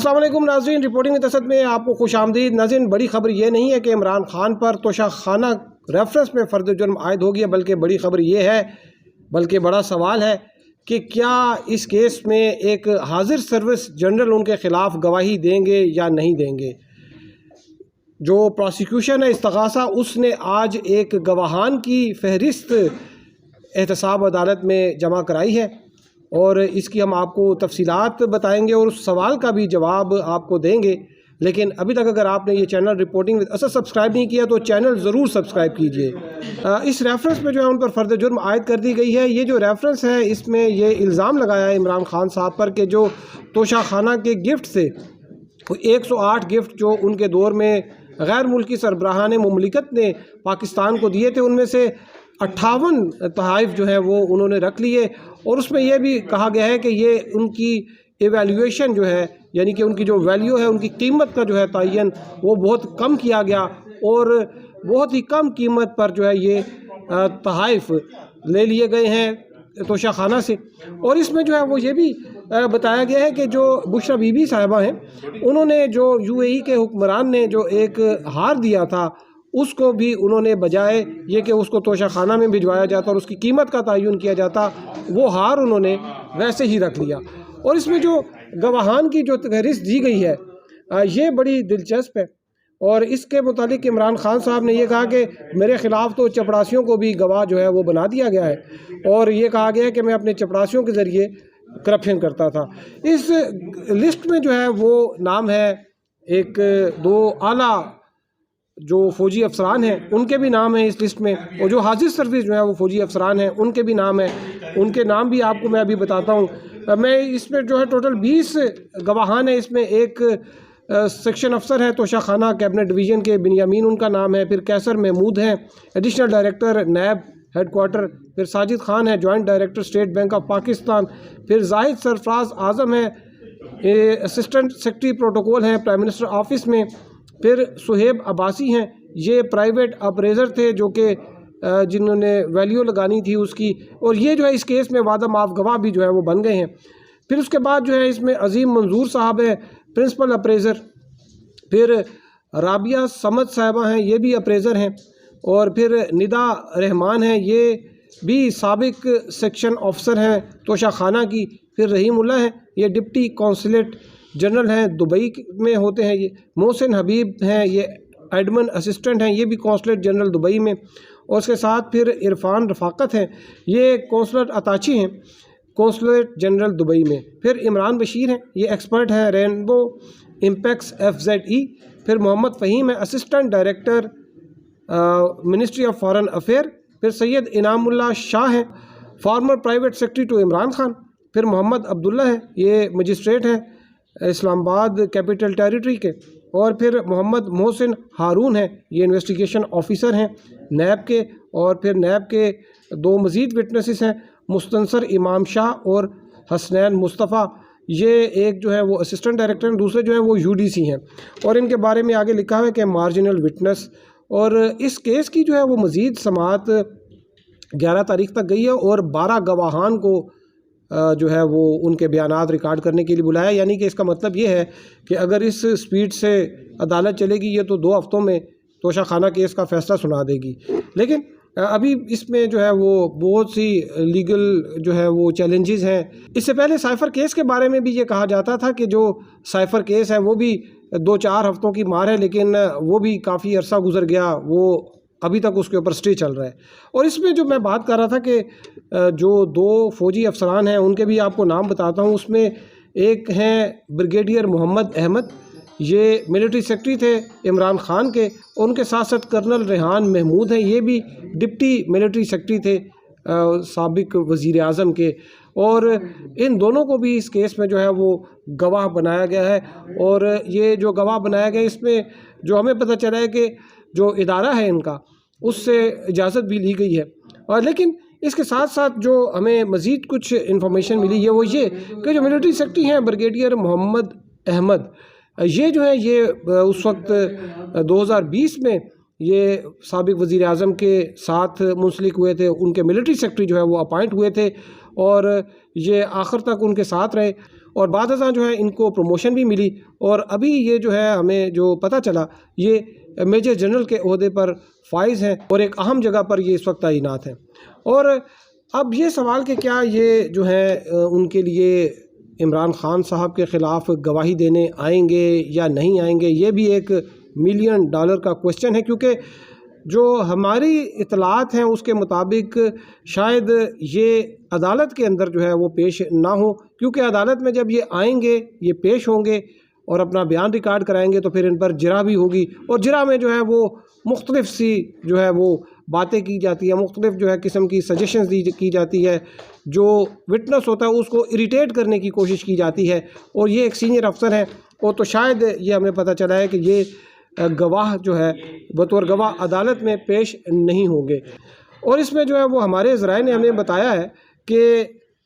अस्सलाम वालेकुम नाज़रीन, रिपोर्टिंग विद असद में आपको खुश आमदीद। नाज़रीन, बड़ी खबर ये नहीं है कि इमरान खान पर तोशाखाना रेफरेंस में फ़र्द जुर्म आयद हो गया, बल्कि बड़ी खबर ये है, बल्कि बड़ा सवाल है कि क्या इस केस में एक हाजिर सर्विस जनरल उनके ख़िलाफ़ गवाही देंगे या नहीं देंगे। जो प्रोसिक्यूशन है इस्तग़ासा, उसने आज एक गवाहान की फ़हरिस्त एहतसाब अदालत में जमा कराई है और इसकी हम आपको तफसीलात बताएंगे और उस सवाल का भी जवाब आपको देंगे। लेकिन अभी तक अगर आपने ये channel reporting with Asad subscribe नहीं किया तो चैनल ज़रूर सब्सक्राइब कीजिए। इस रेफरेंस में जो है उन पर फ़र्द जुर्म आयद कर दी गई है। ये जो रेफरेंस है इसमें ये इल्ज़ाम लगाया है इमरान खान साहब पर कि जो तोशाखाना के गिफ्ट थे, 108 गिफ्ट जो उनके दौर में गैर मुल्की सरबराहान मुमलिकत ने पाकिस्तान को दिए थे, उनमें से 58 तोहफ़े जो है वो उन्होंने रख लिए और उसमें यह भी कहा गया है कि ये उनकी एवेल्यूएशन जो है, यानी कि उनकी जो वैल्यू है, उनकी कीमत का जो है तयन वो बहुत कम किया गया और बहुत ही कम कीमत पर जो है ये तोहफ़े ले लिए गए हैं तोशाखाना से। और इसमें जो है वो ये भी बताया गया है कि जो बुशरा बीबी साहिबा हैं, उन्होंने जो UAE के हुक्मरान ने जो एक हार दिया था, उसको भी उन्होंने बजाय ये कि उसको तोशाखाना में भिजवाया जाता और उसकी कीमत का तयन किया जाता, वो हार उन्होंने वैसे ही रख लिया। और इसमें जो गवाहान की जो फहरिस्त दी गई है ये बड़ी दिलचस्प है और इसके मुतालिक इमरान खान साहब ने ये कहा कि मेरे ख़िलाफ़ तो चपरासियों को भी गवाह जो है वो बना दिया गया है और ये कहा गया है कि मैं अपने चपरासियों के ज़रिए करप्शन करता था। इस लिस्ट में जो है वो नाम है एक दो आला जो फ़ौजी अफसरान हैं उनके भी नाम हैं इस लिस्ट में, और जो हाजिर सर्विस जो है वो फ़ौजी अफसरान हैं उनके भी नाम हैं। उनके नाम भी आपको मैं अभी बताता हूँ। मैं इसमें जो है टोटल 20 गवाहान है। इसमें एक सेक्शन अफसर है तोशाखाना कैबिनेट डिवीज़न के, बिनियामीन उनका नाम है। फिर कैसर महमूद हैं एडिशनल डायरेक्टर नैब हेडक्वार्टर। फिर साजिद खान है joint director state bank of Pakistan. फिर जाहिद सरफराज आज़म है असिस्टेंट सेक्रेटरी प्रोटोकॉल हैं प्राइम मिनिस्टर ऑफिस में। फिर सुहेब अब्बासी हैं, ये प्राइवेट अप्रेजर थे जो कि जिन्होंने वैल्यू लगानी थी उसकी, और ये जो है इस केस में वादा माफ गवाह भी जो है वो बन गए हैं। फिर उसके बाद जो है इसमें अजीम मंजूर साहब है प्रिंसिपल अप्रेजर। फिर राबिया समद साहिबा हैं, ये भी अप्रेजर हैं। और फिर निदा रहमान हैं, ये भी साबिक सेक्शन ऑफिसर हैं तोशाखाना की। फिर रहीमुल्लाह हैं, ये डिप्टी कौंसलेट जनरल हैं, दुबई में होते हैं। ये मोहसिन हबीब हैं, ये एडमिन असिस्टेंट हैं, ये भी कौंसलेट जनरल दुबई में। और उसके साथ फिर इरफान रफ़ाकत हैं, ये कौंसलर अताची हैं कौंसलेट जनरल दुबई में। फिर इमरान बशीर हैं, ये एक्सपर्ट हैं रेनबो इम्पैक्ट्स FZE। फिर मोहम्मद फ़हीम है assistant director ministry of foreign affair. फिर सैयद इनामुल्लाह शाह हैं former private secretary to Imran Khan. फिर मोहम्मद अब्दुल्ला हैं, ये मजिस्ट्रेट हैं इस्लामाबाद कैपिटल टेरिटरी के। और फिर मोहम्मद मोहसिन हारून हैं, ये इन्वेस्टिगेशन ऑफिसर हैं नैब के। और फिर नैब के दो मज़ीद विटनेसेस हैं, मुस्तनसर इमाम शाह और हसनैन मुस्तफ़ा। ये एक जो है वो असिस्टेंट डायरेक्टर हैं, दूसरे जो है वो UDC हैं। और इनके बारे में आगे लिखा हुआ है कि मार्जिनल विटनेस। और इस केस की जो है वो मज़ीद समाअत 11 तारीख तक गई है और 12 गवाहान को जो है वो उनके बयानात रिकॉर्ड करने के लिए बुलाया। यानी कि इसका मतलब ये है कि अगर इस स्पीड से अदालत चलेगी ये तो 2 हफ्तों में तोशाखाना केस का फ़ैसला सुना देगी। लेकिन अभी इसमें जो है वो बहुत सी लीगल जो है वो चैलेंजेस हैं। इससे पहले साइफ़र केस के बारे में भी ये कहा जाता था कि जो साइफ़र केस है वो भी 2-4 हफ्तों की मार है, लेकिन वो भी काफ़ी अरसा गुजर गया, वो अभी तक उसके ऊपर स्टे चल रहा है। और इसमें जो मैं बात कर रहा था कि जो 2 फ़ौजी अफसरान हैं उनके भी आपको नाम बताता हूँ। उसमें एक हैं ब्रिगेडियर मोहम्मद अहमद, ये मिलिट्री सेक्रेटरी थे इमरान खान के। उनके साथ साथ कर्नल रेहान महमूद हैं, ये भी डिप्टी मिलिट्री सेक्रेटरी थे साबिक वज़ीर आज़म के। और इन दोनों को भी इस केस में जो है वो गवाह बनाया गया है। और ये जो गवाह बनाया गया इसमें जो हमें पता चला है कि जो इदारा है इनका उससे इजाज़त भी ली गई है। और लेकिन इसके साथ साथ जो हमें मज़ीद कुछ इन्फॉर्मेशन मिली है वो ये कि जो मिलिट्री सेक्रेटरी हैं ब्रिगेडियर मोहम्मद अहमद, ये जो है ये उस वक्त 2020 में ये साबिक वज़ीर आज़म के साथ मुंसलिक हुए थे, उनके मिलिट्री सेक्रेटरी जो है वो अपॉइंट हुए थे और ये आखिर तक उनके साथ रहे। اور بعد ازاں جو ہے ان کو پروموشن بھی ملی، اور ابھی یہ جو ہے ہمیں جو پتہ چلا یہ میجر جنرل کے عہدے پر فائز ہیں اور ایک اہم جگہ پر یہ اس وقت تعینات ہیں۔ اور اب یہ سوال کہ کیا یہ جو ہے ان کے لیے عمران خان صاحب کے خلاف گواہی دینے آئیں گے یا نہیں آئیں گے، یہ بھی ایک $1 ملین کا کوشچن ہے، کیونکہ جو ہماری اطلاعات ہیں اس کے مطابق شاید یہ عدالت کے اندر جو ہے وہ پیش نہ ہوں، کیونکہ عدالت میں جب یہ آئیں گے، یہ پیش ہوں گے اور اپنا بیان ریکارڈ کرائیں گے تو پھر ان پر جرح بھی ہوگی، اور جرح میں جو ہے وہ مختلف سی جو ہے وہ باتیں کی جاتی ہیں، مختلف جو ہے قسم کی سجیشنز کی جاتی ہے، جو وٹنس ہوتا ہے اس کو اریٹیٹ کرنے کی کوشش کی جاتی ہے، اور یہ ایک سینئر افسر ہیں، اور تو شاید یہ ہمیں پتہ چلا ہے کہ یہ گواہ جو ہے بطور گواہ عدالت میں پیش نہیں ہوں گے۔ اور اس میں جو ہے وہ ہمارے ذرائع نے ہمیں بتایا ہے کہ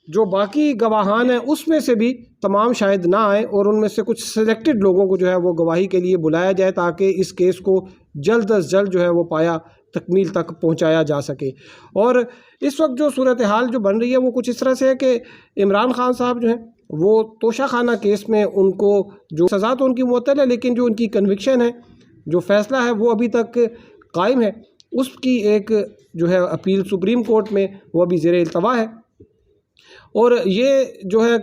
جو باقی گواہان ہیں اس میں سے بھی تمام شاید نہ آئیں، اور ان میں سے کچھ سلیکٹڈ لوگوں کو جو ہے وہ گواہی کے لیے بلایا جائے تاکہ اس کیس کو جلد از جلد جو ہے وہ پایا تکمیل تک پہنچایا جا سکے۔ اور اس وقت جو صورتحال جو بن رہی ہے وہ کچھ اس طرح سے ہے کہ عمران خان صاحب جو ہیں وہ توشہ خانہ کیس میں ان کو جو سزا تو ان کی معطل ہے، لیکن جو ان کی کنوکشن ہے، جو فیصلہ ہے وہ ابھی تک قائم ہے، اس کی ایک جو ہے اپیل سپریم کورٹ میں وہ ابھی زیر التوا ہے۔ اور یہ جو ہے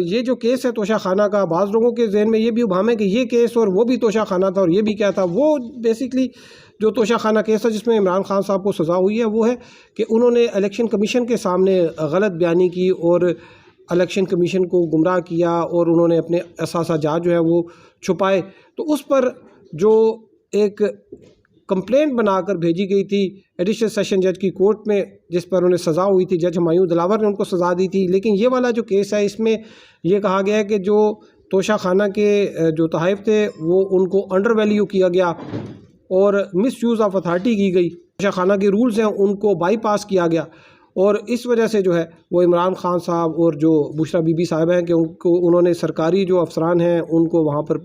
یہ جو کیس ہے توشہ خانہ کا، بعض لوگوں کے ذہن میں یہ بھی ابہام ہے کہ یہ کیس اور وہ بھی توشہ خانہ تھا، اور یہ بھی کیا تھا۔ وہ بیسیکلی جو توشہ خانہ کیس تھا جس میں عمران خان صاحب کو سزا ہوئی ہے وہ ہے کہ انہوں نے الیکشن کمیشن کے سامنے غلط بیانی کی اور الیکشن کمیشن کو گمراہ کیا، اور انہوں نے اپنے اثاثہ جات جو ہے وہ چھپائے، تو اس پر جو ایک کمپلینٹ بنا کر بھیجی گئی تھی ایڈیشنل سیشن جج کی کورٹ میں، جس پر انہیں سزا ہوئی تھی، جج ہمایوں دلاور نے ان کو سزا دی تھی۔ لیکن یہ والا جو کیس ہے اس میں یہ کہا گیا ہے کہ جو توشہ خانہ کے جو تحائف تھے وہ ان کو انڈر ویلیو کیا گیا اور مس یوز آف اتھارٹی کی گئی، توشہ خانہ کے رولز ہیں ان کو بائی پاس کیا گیا، اور اس وجہ سے جو ہے وہ عمران خان صاحب اور جو بشرا بی بی صاحبہ ہیں کہ انہوں نے سرکاری جو افسران ہیں ان کو وہاں پر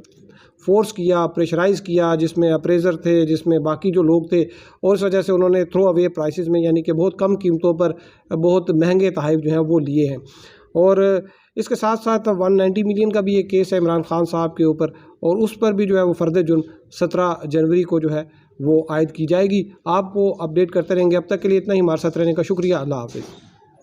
فورس کیا، پریشرائز کیا، جس میں اپریزر تھے، جس میں باقی جو لوگ تھے، اور اس وجہ سے انہوں نے تھرو اوے پرائسز میں، یعنی کہ بہت کم قیمتوں پر بہت مہنگے تحائف جو ہیں وہ لیے ہیں۔ اور اس کے ساتھ ساتھ 190 ملین کا بھی ایک کیس ہے عمران خان صاحب کے اوپر، اور اس پر بھی جو ہے وہ فرد جرم 17 جنوری کو جو ہے وہ عائد کی جائے گی۔ آپ کو اپڈیٹ کرتے رہیں گے۔ اب تک کے لیے اتنا ہی، ہمارے ساتھ رہنے کا شکریہ۔ اللہ حافظ۔